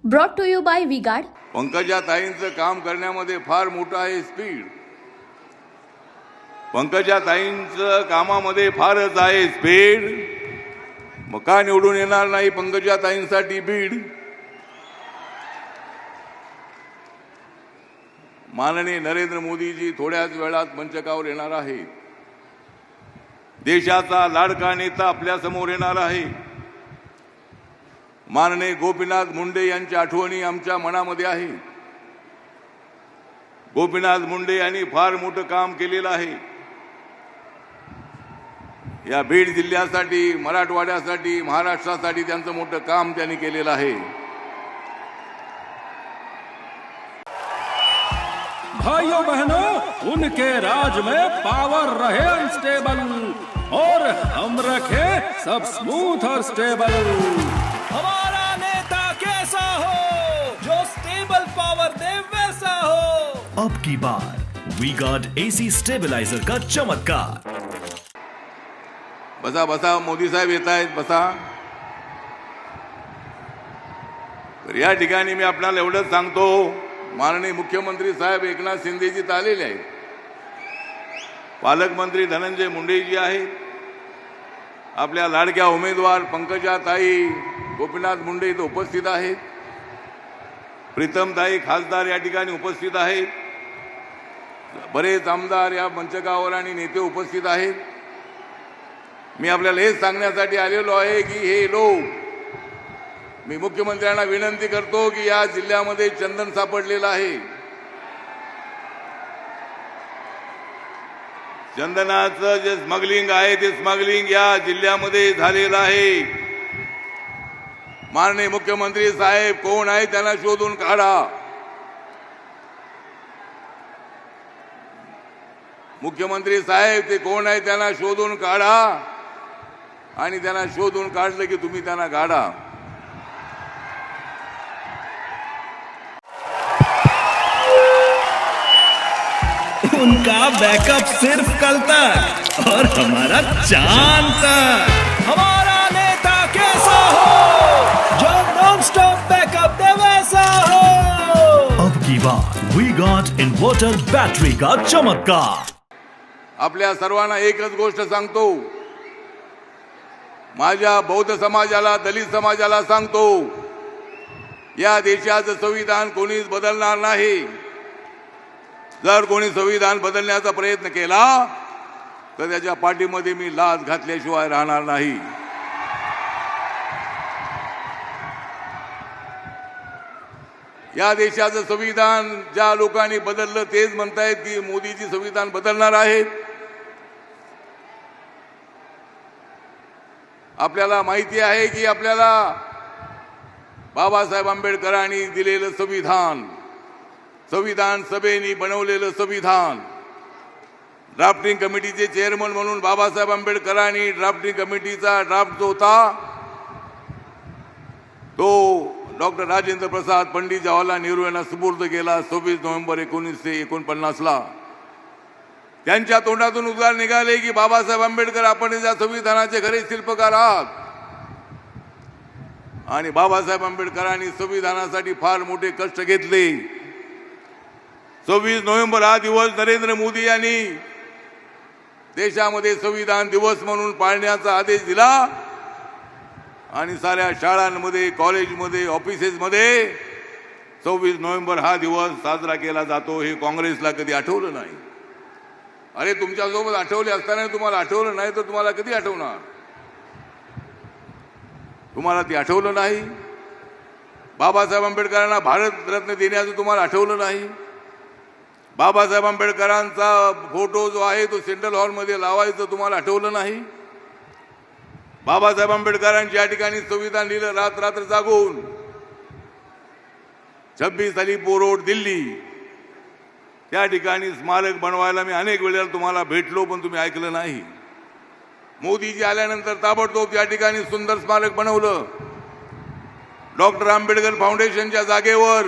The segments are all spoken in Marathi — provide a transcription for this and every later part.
Brought to you by Vigard. Pankaja ताईंचं काम करण्यामध्ये फार मोठं आहे स्पीड. पंकजा ताईंचं कामामध्ये फारच आहे स्पीड. मग का निवडून येणार नाही पंकजा ताईंसाठी बीड? माननीय नरेंद्र मोदीजी थोड्याच वेळात मंचकावर येणार आहे. देशाचा लाडका नेता आपल्या समोर येणार आहे. माननीय गोपीनाथ मुंडे यांच्या आठवणी आमच्या मनामध्ये आहे. गोपीनाथ मुंडे यांनी फार मोठं काम केलेलं आहे. या बीड जिल्ह्यासाठी, मराठवाड्यासाठी, महाराष्ट्रासाठी त्यांचं मोठं काम त्यांनी केलेलं आहे. भाइयों बहनों, उनके राज में पावर रहे अनस्टेबल और हम रखे सब स्मूथ और स्टेबल। हमारा नेता कैसा हो जो स्टेबल पावर दे वैसा हो। अब की बार वीगार्ड एसी स्टेबलाइजर का चमत्कार। बसा बसा, मोदी साहेब येत आहेत, बसा. तर या ठिकाणी मी आपल्याला एवढंच सांगतो, माननीय मुख्यमंत्री साहेब एकनाथ शिंदेजी आलेले आहेत. पालकमंत्री धनंजय मुंडेजी आहेत. आपल्या लाडक्या उमेदवार पंकजाताई गोपीनाथ मुंडे इथे उपस्थित आहेत. प्रीतमताई खासदार या ठिकाणी उपस्थित आहेत. बरेच आमदार या मंचकावर आणि नेते उपस्थित आहेत. मी आपल्याला हेच सांगण्यासाठी आलेलो आहे की हे लोक, मी मुख्यमंत्र्यांना विनंती करतो की या जिल्ह्यामध्ये चंदन सापडलेलं आहे. चंदनाचं जे स्मगलिंग आहे ते स्मगलिंग या जिल्ह्यामध्ये झालेलं आहे. माननीय मुख्यमंत्री साहेब कोण आहे त्यांना शोधून काढा. मुख्यमंत्री साहेब ते कोण आहे त्यांना शोधून काढा आणि त्यांना शोधून काढलं की तुम्ही त्यांना काढा. उनका बैकअप सिर्फ कल तक और हमारा चांद तक। हमारा नेता कैसा हो जो नॉन स्टॉप बैकअप दे वैसा हो। अब की बार वीगार्ड इन्वर्टर बैटरी का चमत्कार। आपल्या सर्वांना एकच गोष्ट सांगतो, माझ्या बौद्ध समाजाला, दलित समाजाला सांगतो, या देशाचं संविधान कोणीच बदलणार नाही. जर कोणी संविधान बदलण्याचा प्रयत्न केला तर त्याच्या पाठीमध्ये मी लाच घातल्याशिवाय राहणार नाही. या देशाचं संविधान ज्या लोकांनी बदललं तेच म्हणतायत की मोदीजी संविधान बदलणार आहेत. आपल्याला माहिती आहे की आपल्याला बाबासाहेब आंबेडकरांनी दिलेलं संविधान, संविधान सभेने बनवलेलं संविधान, ड्राफ्टिंग कमिटीचे चेअरमन म्हणून बाबासाहेब आंबेडकरांनी ड्राफ्टिंग कमिटीचा ड्राफ्ट जो होता तो डॉक्टर राजेंद्र प्रसाद पंडित जवाहरलाल नेहरू यांना सुपूर्द केला 26 नोव्हेंबर 1949ला. त्यांच्या तोंडातून उद्गार निघाले की बाबासाहेब आंबेडकर आपण या संविधानाचे खरे शिल्पकार आहात. आणि बाबासाहेब आंबेडकरांनी संविधानासाठी फार मोठे कष्ट घेतले. 26 नोव्हेंबर हा दिवस नरेंद्र मोदी यांनी देशामध्ये संविधान दिवस म्हणून पाळण्याचा आदेश दिला आणि साऱ्या शाळांमध्ये, कॉलेजमध्ये, ऑफिसेसमध्ये 26 नोव्हेंबर हा दिवस साजरा केला जातो. हे काँग्रेसला कधी आठवलं नाही. अरे तुमच्यासोबत आठवले असताना तुम्हाला आठवलं नाही तर तुम्हाला कधी आठवणार? तुम्हाला ते आठवलं नाही. बाबासाहेब आंबेडकरांना भारतरत्न देण्याचं तुम्हाला आठवलं नाही. बाबासाहेब आंबेडकरांचा फोटो जो आहे तो सेंट्रल हॉलमध्ये लावायचं तुम्हाला आठवलं नाही. बाबासाहेब आंबेडकरांनी या ठिकाणी संविधान लिहिलं रात रात्र जागून. 26 अलीपूर रोड दिल्ली, त्या ठिकाणी स्मारक बनवायला मी अनेक वेळेला तुम्हाला भेटलो पण तुम्ही ऐकलं नाही. मोदीजी आल्यानंतर ताबडतोब या ठिकाणी सुंदर स्मारक बनवलं. डॉक्टर आंबेडकर फाउंडेशनच्या जागेवर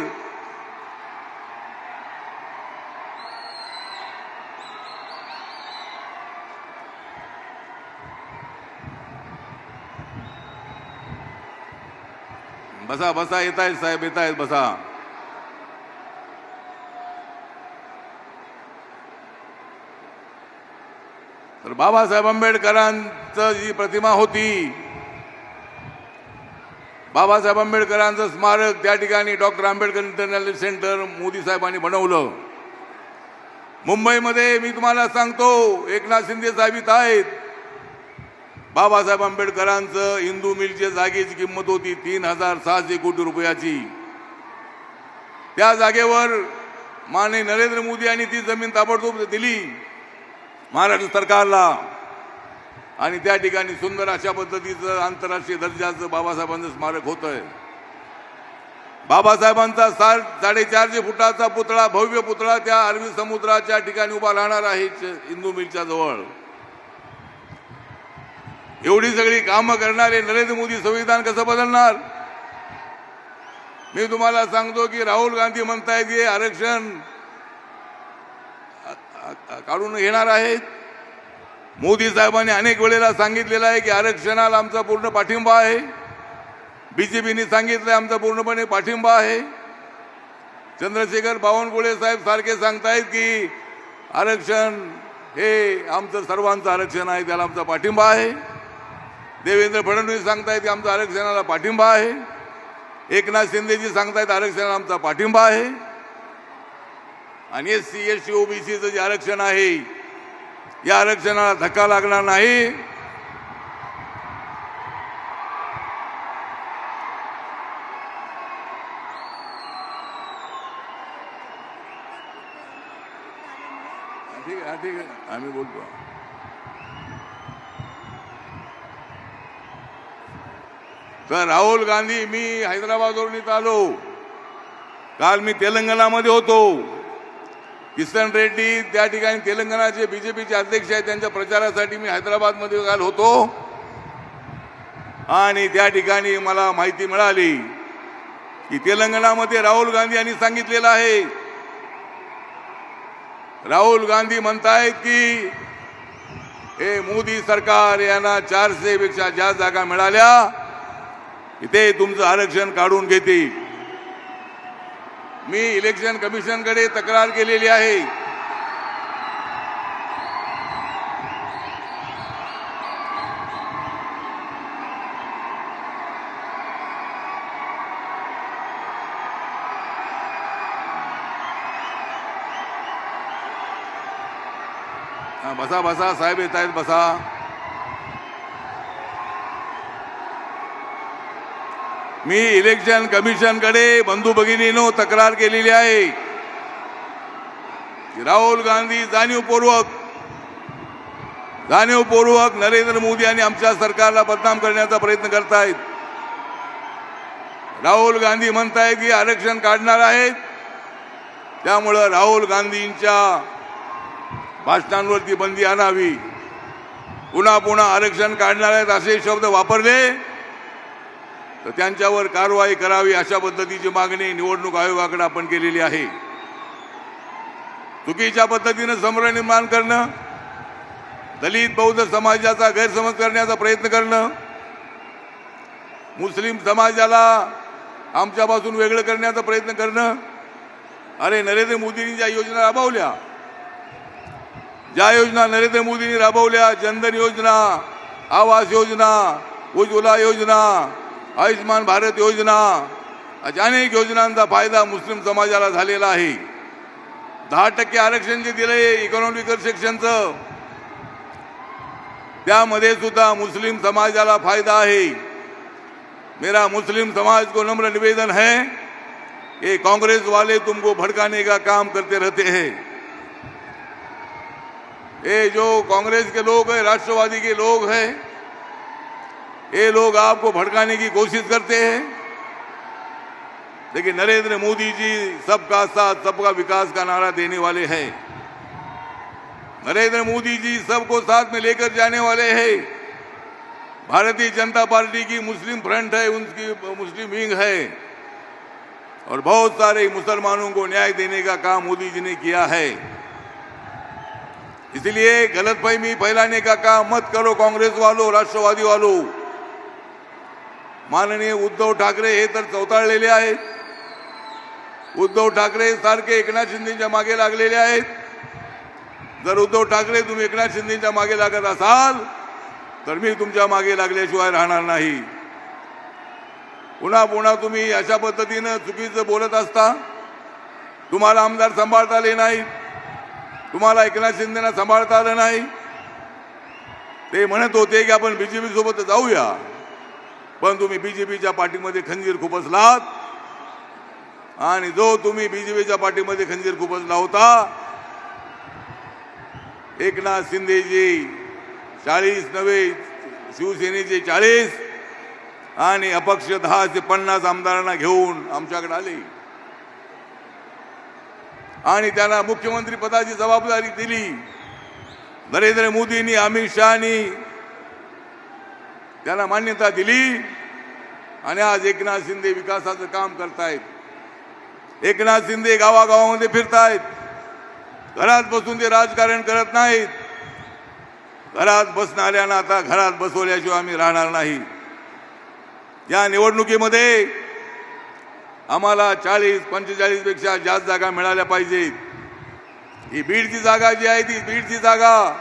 बसा बसा, येत आहेत साहेब, येत आहेत, बसा. तर बाबासाहेब आंबेडकरांचं जी प्रतिमा होती, बाबासाहेब आंबेडकरांचं स्मारक त्या ठिकाणी doctor Ambedkar international centre Modi साहेबांनी बनवलं. मुंबईमध्ये मी तुम्हाला सांगतो, एकनाथ शिंदे साहेब इथं आहेत. बाबासाहेब आंबेडकरांचं हिंदू मिलच्या जागेची किंमत होती 3,600 कोटी रुपयाची. त्या जागेवर माननीय नरेंद्र मोदी यांनी ती जमीन ताबडतोब दिली महाराष्ट्र सरकारला, आणि त्या ठिकाणी सुंदर अशा पद्धतीचं आंतरराष्ट्रीय दर्जाचं बाबासाहेबांचं स्मारक होतंय. बाबासाहेबांचा 450 फुटाचा पुतळा, भव्य पुतळा त्या अरबी समुद्राच्या ठिकाणी उभा राहणार आहे हिंदू मिलच्या जवळ. एवढी सगळी कामं करणारे नरेंद्र मोदी संविधान कसं बदलणार? मी तुम्हाला सांगतो की राहुल गांधी म्हणतायत की आरक्षण काढून घेणार आहेत. मोदी साहेबांनी अनेक वेळेला सांगितलेलं आहे की आरक्षणाला आमचा पूर्ण पाठिंबा आहे. बीजेपीने सांगितलंय आमचा पूर्णपणे पाठिंबा आहे. चंद्रशेखर बावनकुळे साहेब सारखे सांगतायत की आरक्षण हे आमचं सर्वांचं आरक्षण आहे, त्याला आमचा पाठिंबा आहे. देवेंद्र फडणवीस सांगतायत की आमचा आरक्षणाला पाठिंबा आहे. एकनाथ शिंदेजी सांगतायत आरक्षणाला आमचा पाठिंबा आहे. आणि SC ST OBCचं जे आरक्षण आहे, या आरक्षणाला धक्का लागणार नाही. ठीक आहे, ठीक आहे, आम्ही बोलतो. तर राहुल गांधी, मी हैदराबादवरून इथं आलो. काल मी तेलंगणामध्ये होतो. किशन रेड्डी त्या ठिकाणी तेलंगणाचे बीजेपीचे अध्यक्ष आहेत, त्यांच्या प्रचारासाठी मी हैदराबादमध्ये काल होतो. आणि त्या ठिकाणी मला माहिती मिळाली की तेलंगणामध्ये राहुल गांधी यांनी सांगितलेलं आहे, राहुल गांधी म्हणतायत की हे मोदी सरकार यांना 400 पेक्षा जास्त जागा मिळाल्या, इथे तुमचं आरक्षण काढून घेते. मी इलेक्शन कमिशनकडे तक्रार केलेली आहे. बसा बसा साहेब, येत आहेत, बसा. मी इलेक्शन कमिशनकडे बंधू भगिनींनो तक्रार केलेली आहे की राहुल गांधी जाणीवपूर्वक नरेंद्र मोदी आणि आमच्या सरकारला बदनाम करण्याचा प्रयत्न करतायत. राहुल गांधी म्हणतायत की आरक्षण काढणार आहेत, त्यामुळं राहुल गांधींच्या भाषणांवरती बंदी आणावी. पुन्हा पुन्हा आरक्षण काढणार आहेत असे शब्द वापरले तर त्यांच्यावर कारवाई करावी, अशा पद्धतीची मागणी निवडणूक आयोगाकडे आपण केलेली आहे. चुकीच्या पद्धतीने संभ्रम निर्माण करणं, दलित बौद्ध समाजाचा गैरसमज करण्याचा प्रयत्न करणं, मुस्लिम समाजाला आमच्यापासून वेगळं करण्याचा प्रयत्न करणं. अरे नरेंद्र मोदींनी ज्या योजना राबवल्या, नरेंद्र मोदींनी राबवल्या, जनधन योजना, आवास योजना, उज्ज्वला योजना, आयुष्मान भारत योजना, अशा अनेक योजनांचा फायदा मुस्लिम समाजाला झालेला आहे. 10% आरक्षण जे दिले इकॉनॉमिकल सेक्शनचं, त्यामध्ये सुद्धा मुस्लिम समाजाला फायदा है. मेरा मुस्लिम समाज को नम्र निवेदन है कि कांग्रेस वाले तुमको भड़काने का काम करते रहते हैं. ये जो कांग्रेस के लोग हैं, राष्ट्रवादी के लोग हैं, ये लोग आपको भड़काने की कोशिश करते हैं. लेकिन नरेंद्र मोदी जी सबका साथ सबका विकास का नारा देने वाले हैं. नरेंद्र मोदी जी सबको साथ में लेकर जाने वाले हैं. भारतीय जनता पार्टी की मुस्लिम फ्रंट है, उनकी मुस्लिम विंग है, और बहुत सारे मुसलमानों को न्याय देने का काम मोदी जी ने किया है. इसलिए गलतफहमी फैलाने का काम मत करो कांग्रेस वालों, राष्ट्रवादी वालों. माननीय उद्धव ठाकरे हे तर चौताळलेले आहेत. उद्धव ठाकरे सारखे एकनाथ शिंदेच्या मागे लागलेले आहेत. जर उद्धव ठाकरे तुम्ही एकनाथ शिंदेच्या मागे लागत असाल तर मी तुमच्या मागे लागल्याशिवाय राहणार नाही. पुन्हा पुन्हा तुम्ही अशा पद्धतीनं चुकीचं बोलत असता. तुम्हाला आमदार सांभाळता आले नाहीत, तुम्हाला एकनाथ शिंदेना सांभाळता आलं नाही. ते म्हणत होते की आपण बीजेपी सोबत जाऊया, पण तुम्ही बीजेपीच्या पाठीमध्ये खंजीर खुपसलात. आणि जो तुम्ही बीजेपीच्या पाठीमध्ये खंजीर खुपसला होता, एकनाथ शिंदेजी 40 नव्हे शिवसेनेचे 40 आणि अपक्ष 10 ते 50 आमदारांना घेऊन आमच्याकडे आले आणि त्यांना मुख्यमंत्री पदाची जबाबदारी दिली. नरेंद्र मोदींनी, अमित शहानी त्यांना मान्यता दिली आणि आज एकनाथ शिंदे विकासाचं काम करतायत. एकनाथ शिंदे गावागावामध्ये फिरतायत. घरात बसून ते राजकारण करत नाहीत. घरात बसणाऱ्यांना आता घरात बसवल्याशिवाय आम्ही राहणार नाही. या निवडणुकीमध्ये आम्हाला 40-45 पेक्षा जास्त जागा मिळाल्या पाहिजेत. ही बीडची जागा जी आहे ती बीडची जागा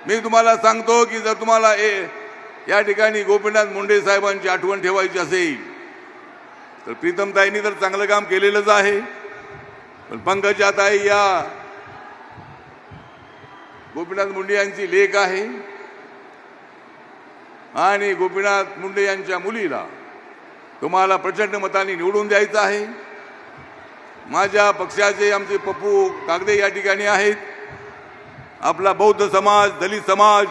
मी तुम्हाला सांगतो की जर तुम्हाला या ठिकाणी गोपीनाथ मुंडे साहेबांची आठवण ठेवायची असेल तर प्रीतमताईंनी तर चांगलं काम केलेलंच आहे, पण पंकजाताई या गोपीनाथ मुंडे यांची लेक आहे आणि गोपीनाथ मुंडे यांच्या मुलीला तुम्हाला प्रचंड मतांनी निवडून द्यायचं आहे. माझ्या पक्षाचे आमचे पप्पू कागदे या ठिकाणी आहेत. आपला बौद्ध समाज, दलित समाज,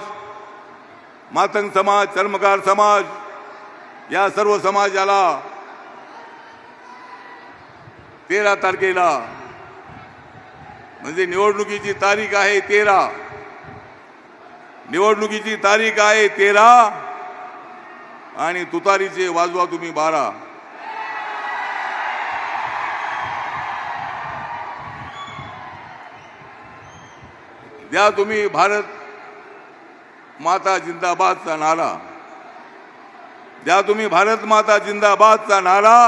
मातंग समाज, चर्मकार समाज या सर्व समाजाला 13 तारखेला म्हणजे निवडणुकीची तारीख आहे 13. निवडणुकीची तारीख आहे 13 आणि तुतारीचे वाजवा तुम्ही 12. द्या तुम्ही भारत माता जिंदाबादचा नारा, द्या तुम्ही भारत माता जिंदाबादचा नारा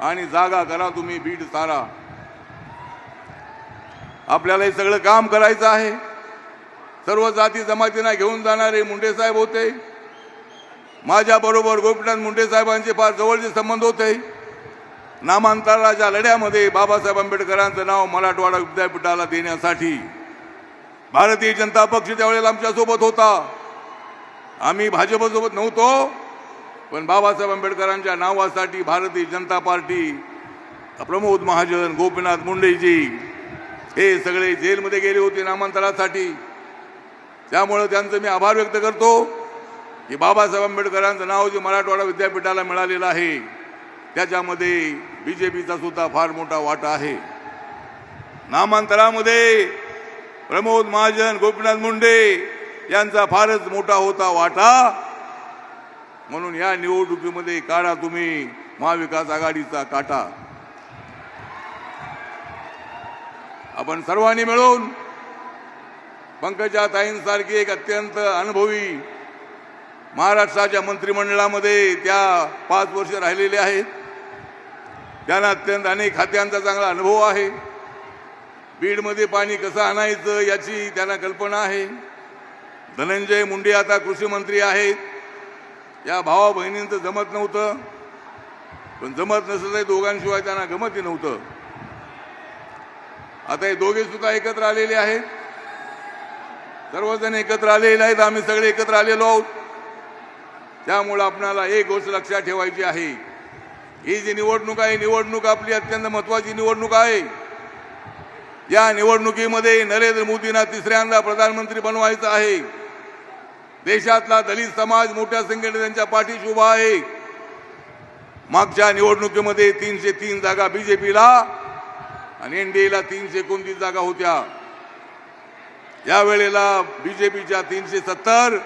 आणि जागा करा तुम्ही बीड सारा. आपल्याला हे सगळं काम करायचं आहे. सर्व जाती जमातींना घेऊन जाणारे मुंडे साहेब होते. माझ्या बरोबर गोपीनाथ मुंडे साहेबांचे फार जवळचे संबंध होते. नामांतराच्या लढ्यामध्ये बाबासाहेब आंबेडकरांचं नाव मराठवाडा विद्यापीठाला देण्यासाठी भारतीय जनता पक्ष त्यावेळेला आमच्या सोबत होता. आम्ही भाजपसोबत नव्हतो, पण बाबासाहेब आंबेडकरांच्या नावासाठी भारतीय जनता पार्टी, प्रमोद महाजन, गोपीनाथ मुंडेजी हे सगळे जेलमध्ये गेले होते नामांतरासाठी. त्यामुळे त्यांचं मी आभार व्यक्त करतो की बाबासाहेब आंबेडकरांचं नाव जे मराठवाडा विद्यापीठाला मिळालेलं आहे त्याच्यामध्ये बीजेपीचा सुद्धा फार मोठा वाटा आहे. नामांतरामध्ये प्रमोद महाजन, गोपीनाथ मुंडे यांचा फारच मोठा होता वाटा. म्हणून या निवडणुकीमध्ये काढा तुम्ही महाविकास आघाडीचा काटा. आपण सर्वांनी मिळून पंकजाताईंसारखी एक अत्यंत अनुभवी महाराष्ट्राच्या मंत्रिमंडळामध्ये त्या 5 वर्ष राहिलेले आहेत. त्यांना अत्यंत अनेक खात्यांचा चांगला अनुभव आहे. बीडमध्ये पाणी कसं आणायचं याची त्यांना कल्पना आहे. धनंजय मुंडे आता कृषी मंत्री आहेत. या भावा बहिणींचं जमत नव्हतं, पण जमत नसलं दोघांशिवाय त्यांना गमतही नव्हतं. आता हे दोघे सुद्धा एकत्र आलेले आहेत. सर्वजण एकत्र आलेले आहेत. आम्ही सगळे एकत्र आलेलो आहोत. त्यामुळे आपल्याला एक गोष्ट लक्षात ठेवायची आहे, ही जी निवडणूक आहे, निवडणूक आपली अत्यंत महत्वाची निवडणूक आहे. या निवडणुकीमध्ये नरेंद्र मोदींना 3ऱ्यांदा प्रधानमंत्री बनवायचं आहे. देशातला दलित समाज मोठ्या संख्येने त्यांच्या पाठीशी उभा आहे. मागच्या निवडणुकीमध्ये 303 जागा बीजेपीला आणि एनडीएला 329 जागा होत्या. यावेळेला बीजेपीच्या 370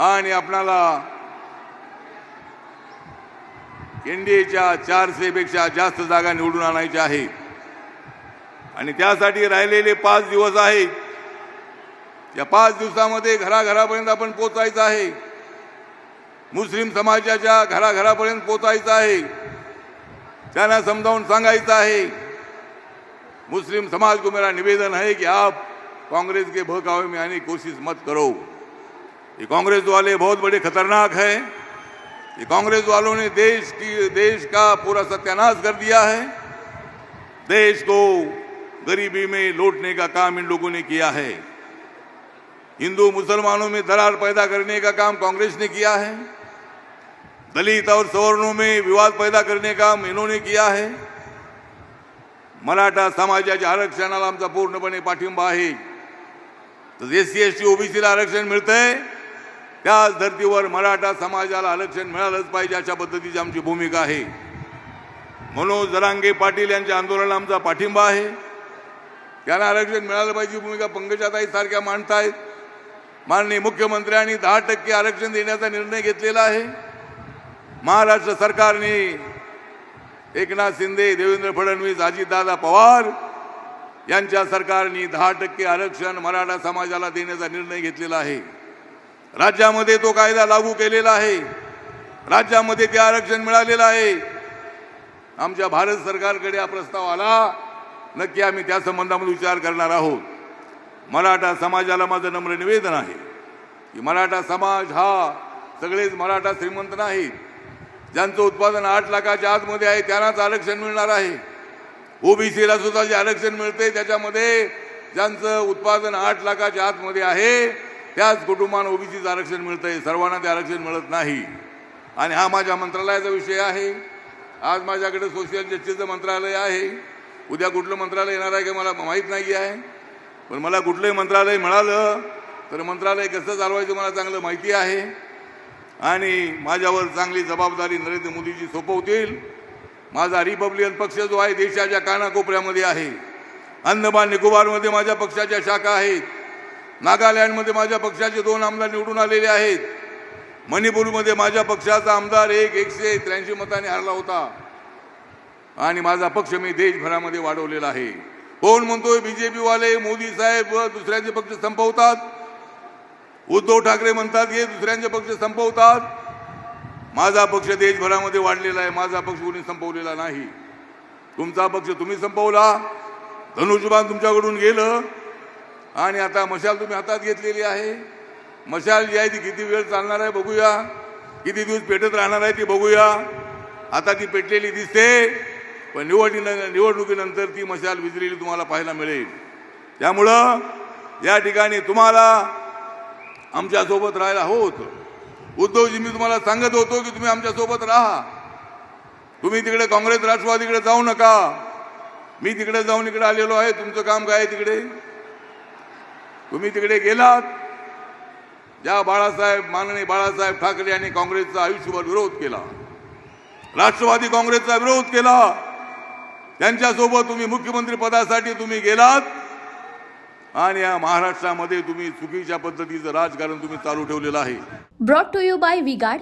आणि आपणाला एनडीएच्या 400 पेक्षा जास्त जागा निवडून आणायच्या आहेत. आणि त्यासाठी राहिलेले 5 दिवस आहेत. या 5 दिवसामध्ये घराघरापर्यंत आपण पोहोचायचं आहे. मुस्लिम समाजाच्या घराघरापर्यंत पोचायचं आहे, त्यांना समजावून सांगायचं आहे। मुस्लिम समाज को मेरा निवेदन है कि आप कांग्रेस के बहकावे में आने की कोशिश मत करो। ये कांग्रेस वाले बहुत बड़े खतरनाक हैं। ये कांग्रेस वालों ने देश का पूरा सत्यानाश कर दिया है। देश को गरीबी में लौटने का काम इन लोगों ने किया है। हिंदू मुसलमानों में दरार पैदा करने का काम कांग्रेस ने किया है। दलित और सवर्णों में विवाद पैदा करने का काम इन्होंने किया है। मराठा समाजाच्या आरक्षणाला आमचा पूर्णपणे पाठिंबा आहे। तर SC ST OBCला आरक्षण मिळतंय, त्याच धर्तीवर मराठा समाजाला आरक्षण मिळालंच पाहिजे अशा पद्धतीची आमची भूमिका आहे। मनोज जरांगे पाटील यांच्या आंदोलनाला आमचा पाठिंबा आहे। त्यांना आरक्षण मिळालं पाहिजे भूमिका पंकजाताई सारख्या मांडतायत। माननीय मुख्यमंत्र्यांनी 10% आरक्षण देण्याचा निर्णय घेतलेला आहे। महाराष्ट्र सरकारने एकनाथ शिंदे, देवेंद्र फडणवीस, अजितदादा पवार यांच्या सरकारने 10% आरक्षण मराठा समाजाला देण्याचा निर्णय घेतलेला आहे। राज्यामध्ये तो कायदा लागू केलेला आहे। राज्यामध्ये ते आरक्षण मिळालेलं आहे। आमच्या भारत सरकारकडे हा प्रस्ताव आला, नक्की आम्ही त्या संबंधामध्ये विचार करणार आहोत। मराठा समाजाला माझं नम्र निवेदन आहे की मराठा समाज हा सगळेच मराठा श्रीमंत नाहीत। ज्यांचं उत्पादन 8 लाखाच्या आतमध्ये आहे त्यांनाच आरक्षण मिळणार आहे। OBCला सुद्धा जे आरक्षण मिळते त्याच्यामध्ये ज्यांचं उत्पादन 8 लाखाच्या आतमध्ये आहे त्याच कुटुंबांना OBCचं आरक्षण मिळतंय, सर्वांना ते आरक्षण मिळत नाही। आणि हा माझ्या मंत्रालयाचा विषय आहे। आज माझ्याकडे सोशल जस्टिसचं मंत्रालय आहे। उद्या कुठलं मंत्रालय येणार आहे की मला माहीत नाही आहे, पण मला कुठलंही मंत्रालय मिळालं तर मंत्रालय कसं चालवायचं मला चांगलं माहिती आहे। आणि माझ्यावर चांगली जबाबदारी नरेंद्र मोदीजी सोपवतील। माझा रिपब्लिकन पक्ष जो आहे देशाच्या कानाकोपऱ्यामध्ये आहे। अंदमान निकोबारमध्ये माझ्या पक्षाच्या शाखा आहेत। नागालँडमध्ये माझ्या पक्षाचे 2 आमदार निवडून आलेले आहेत। मणिपूरमध्ये माझ्या पक्षाचा आमदार 183 मतांनी हरला होता। आणि माझा पक्ष मी देशभरामध्ये वाढवलेला आहे। कोण म्हणतोय BJP वाले मोदी साहेब दुसऱ्यांचे पक्ष संपवतात? उद्धव ठाकरे म्हणतात की दुसऱ्यांचे पक्ष संपवतात। माझा पक्ष देशभरामध्ये वाढलेला आहे। माझा पक्ष कोणी संपवलेला नाही। तुमचा पक्ष तुम्ही संपवला, धनुष्यबाण तुमच्याकडून गेलं आणि आता मशाल तुम्ही हातात घेतलेली आहे। मशाल जी आहे ती किती वेळ चालणार आहे बघूया, किती दिवस पेटत राहणार आहे ती बघूया। आता ती पेटलेली दिसते, पण निवडणुकीनंतर ती मशाल विझलेली तुम्हाला पाहायला मिळेल। त्यामुळं या ठिकाणी तुम्हाला आमच्यासोबत राहायला होतं। उद्धवजी मी तुम्हाला सांगत होतो की तुम्ही आमच्यासोबत राहा। तुम्ही तिकडे काँग्रेस राष्ट्रवादीकडे जाऊ नका। मी तिकडे जाऊन इकडे आलेलो आहे। तुमचं काम काय आहे तिकडे? तुम्ही तिकडे गेलात, ज्या माननीय बाळासाहेब ठाकरे यांनी काँग्रेसचा आयुष्यभर विरोध केला, राष्ट्रवादी काँग्रेसचा विरोध केला, त्यांच्यासोबत तुम्ही मुख्यमंत्री पदासाठी तुम्ही गेलात आणि या महाराष्ट्रामध्ये तुम्ही चुकीच्या पद्धतीचं राजकारण तुम्ही चालू ठेवलेलं आहे। Brought to you by VGuard.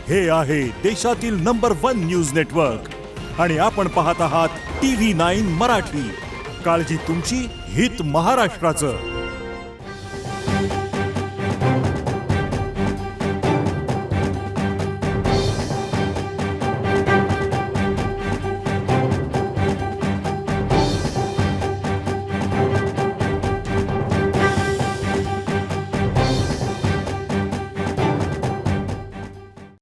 हे आहे देशातील नंबर 1 न्यूज नेटवर्क आणि आपण पाहत आहात TV9 मराठी। काळजी तुमची, हित महाराष्ट्राचं।